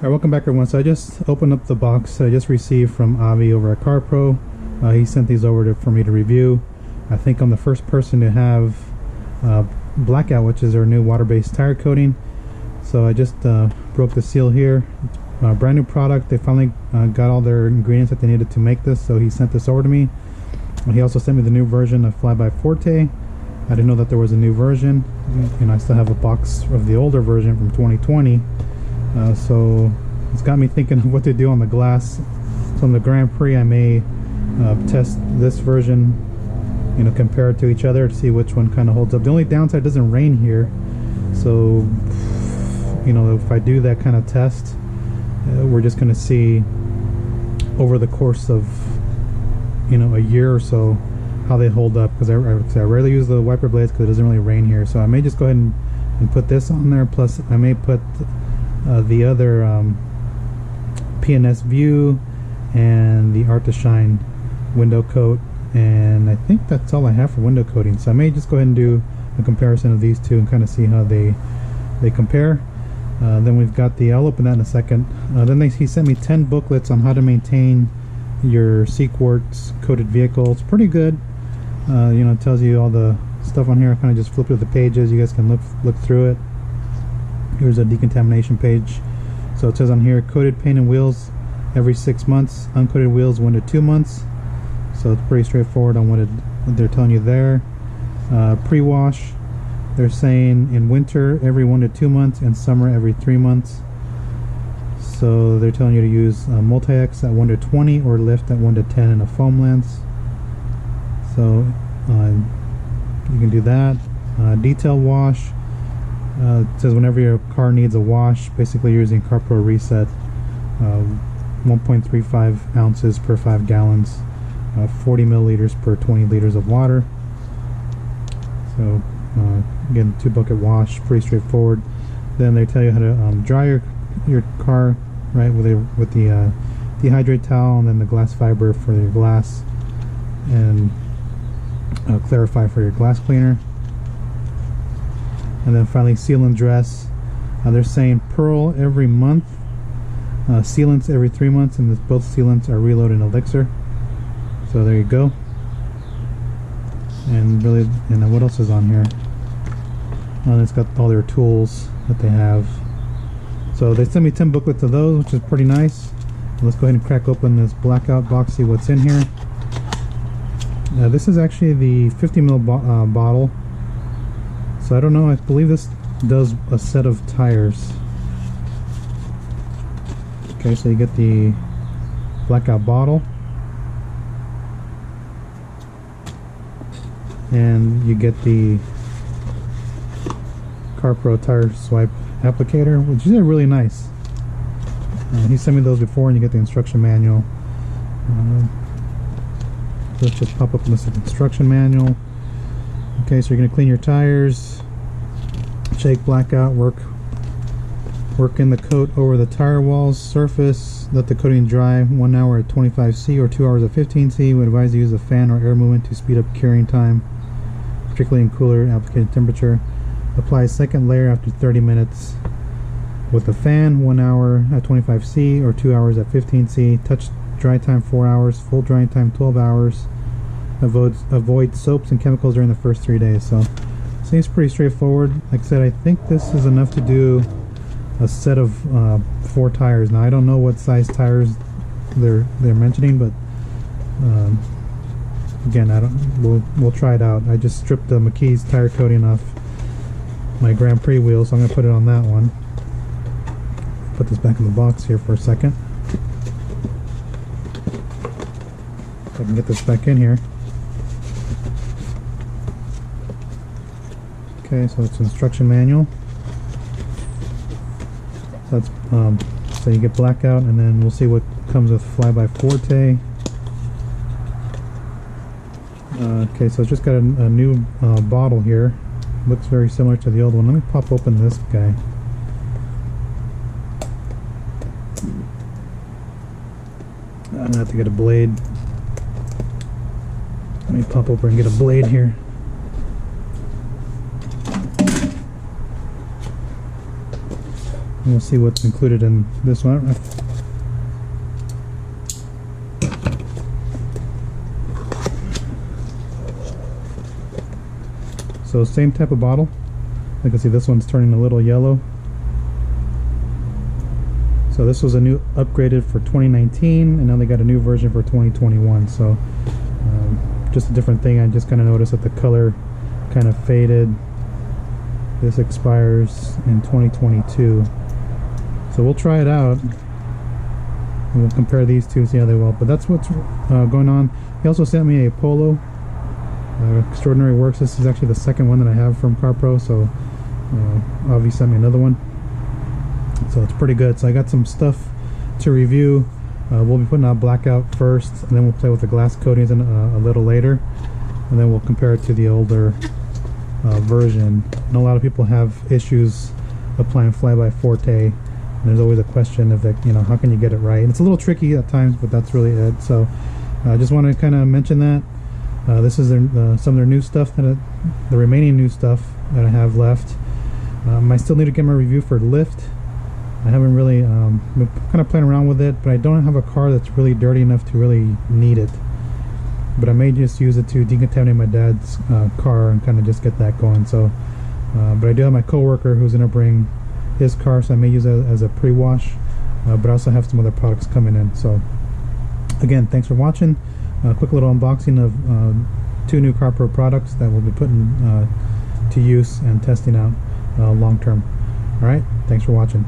Alright, welcome back everyone. So I just opened up the box I just received from Avi over at CarPro. He sent these over for me to review. I think I'm the first person to have Blackout, which is their new water-based tire coating. So I just broke the seal here. It's a brand new product. They finally got all their ingredients that they needed to make this, so he sent this over to me. He also sent me the new version of FlyBy Forte. I didn't know that there was a new version, and I still have a box of the older version from 2020. So it's got me thinking of what to do on the glass. So on the Grand Prix, I may test this version, you know, compare it to each other to see which one kind of holds up. The only downside, it doesn't rain here, so you know, if I do that kind of test, we're just going to see over the course of, you know, a year or so how they hold up, because I rarely use the wiper blades because it doesn't really rain here. So I may just go ahead and put this on there, plus I may put the other PNS View and the Art to Shine window coat, and I think that's all I have for window coating. So I may just go ahead and do a comparison of these two and kind of see how they compare. Then we've got I'll open that in a second. Then he sent me 10 booklets on how to maintain your C-Quartz coated vehicle. It's pretty good. You know, it tells you all the stuff on here. I kind of just flip through the pages. You guys can look through it. Here's a decontamination page. So it says on here, coated paint and wheels every 6 months, uncoated wheels 1 to 2 months. So it's pretty straightforward on what they're telling you there. Pre-wash, they're saying in winter every 1 to 2 months, and summer every 3 months. So they're telling you to use Multi-X at 1 to 20 or lift at 1 to 10 in a foam lens. So you can do that. Detail wash. It says whenever your car needs a wash, basically you're using CarPro Reset, 1.35 ounces per 5 gallons, 40 milliliters per 20 liters of water. So again, 2 bucket wash, pretty straightforward. Then they tell you how to dry your car, right, with the dehydrate towel, and then the glass fiber for your glass, and clarify for your glass cleaner. And then finally, seal and dress. They're saying pearl every month, sealants every 3 months, and both sealants are reloaded in elixir. So there you go. And really, and then what else is on here? It's got all their tools that they have. So they sent me 10 booklets of those, which is pretty nice. Let's go ahead and crack open this Blackout box, see what's in here. This is actually the 50 ml bottle. So I don't know, I believe this does a set of tires. Okay, so you get the Blackout bottle, and you get the CarPro tire swipe applicator, which is really nice. He sent me those before, and you get the instruction manual. Let's just pop up this instruction manual. Okay, so you're going to clean your tires, shake Blackout, work in the coat over the tire walls surface, let the coating dry 1 hour at 25°C or 2 hours at 15°C. We advise to use a fan or air movement to speed up curing time, particularly in cooler application temperature. Apply a second layer after 30 minutes with a fan, 1 hour at 25°C or 2 hours at 15°C. Touch dry time 4 hours, full drying time 12 hours. Avoid soaps and chemicals during the first 3 days. So seems pretty straightforward. Like I said, I think this is enough to do a set of 4 tires. Now I don't know what size tires they're mentioning, but again, we'll try it out. I just stripped the McKee's tire coating off my Grand Prix wheel, so I'm gonna put it on that one. Put this back in the box here for a second. If I can get this back in here. Okay, so it's instruction manual. So that's so you get Blackout, and then we'll see what comes with FlyBy Forte. Okay, so it's just got a new bottle here. Looks very similar to the old one. Let me pop open this guy. I'm gonna have to get a blade. Let me pop over and get a blade here. And we'll see what's included in this one. So same type of bottle. You can see this one's turning a little yellow. So this was a new upgraded for 2019, and now they got a new version for 2021. So just a different thing. I just kind of noticed that the color kind of faded. This expires in 2022. So we'll try it out, and we'll compare these two, see how they will. But that's what's going on. He also sent me a Polo Extraordinary Works. This is actually the second one that I have from CarPro, so Avi sent me another one. So it's pretty good. So I got some stuff to review. We'll be putting out Blackout first, and then we'll play with the glass coatings a little later, and then we'll compare it to the older version. And a lot of people have issues applying FlyBy Forte, and there's always a question of that, how can you get it right? And it's a little tricky at times, but that's really it. So I just want to kind of mention that this is some of their new stuff, the remaining new stuff that I have left. I still need to get my review for Lift. I haven't really been kind of playing around with it, but I don't have a car that's really dirty enough to really need it. But I may just use it to decontaminate my dad's car and kind of just get that going. So, but I do have my coworker who's gonna bring his car, so I may use it as a pre-wash. But I also have some other products coming in. So, again, thanks for watching. A quick little unboxing of 2 new CarPro products that we'll be putting to use and testing out long term. All right, thanks for watching.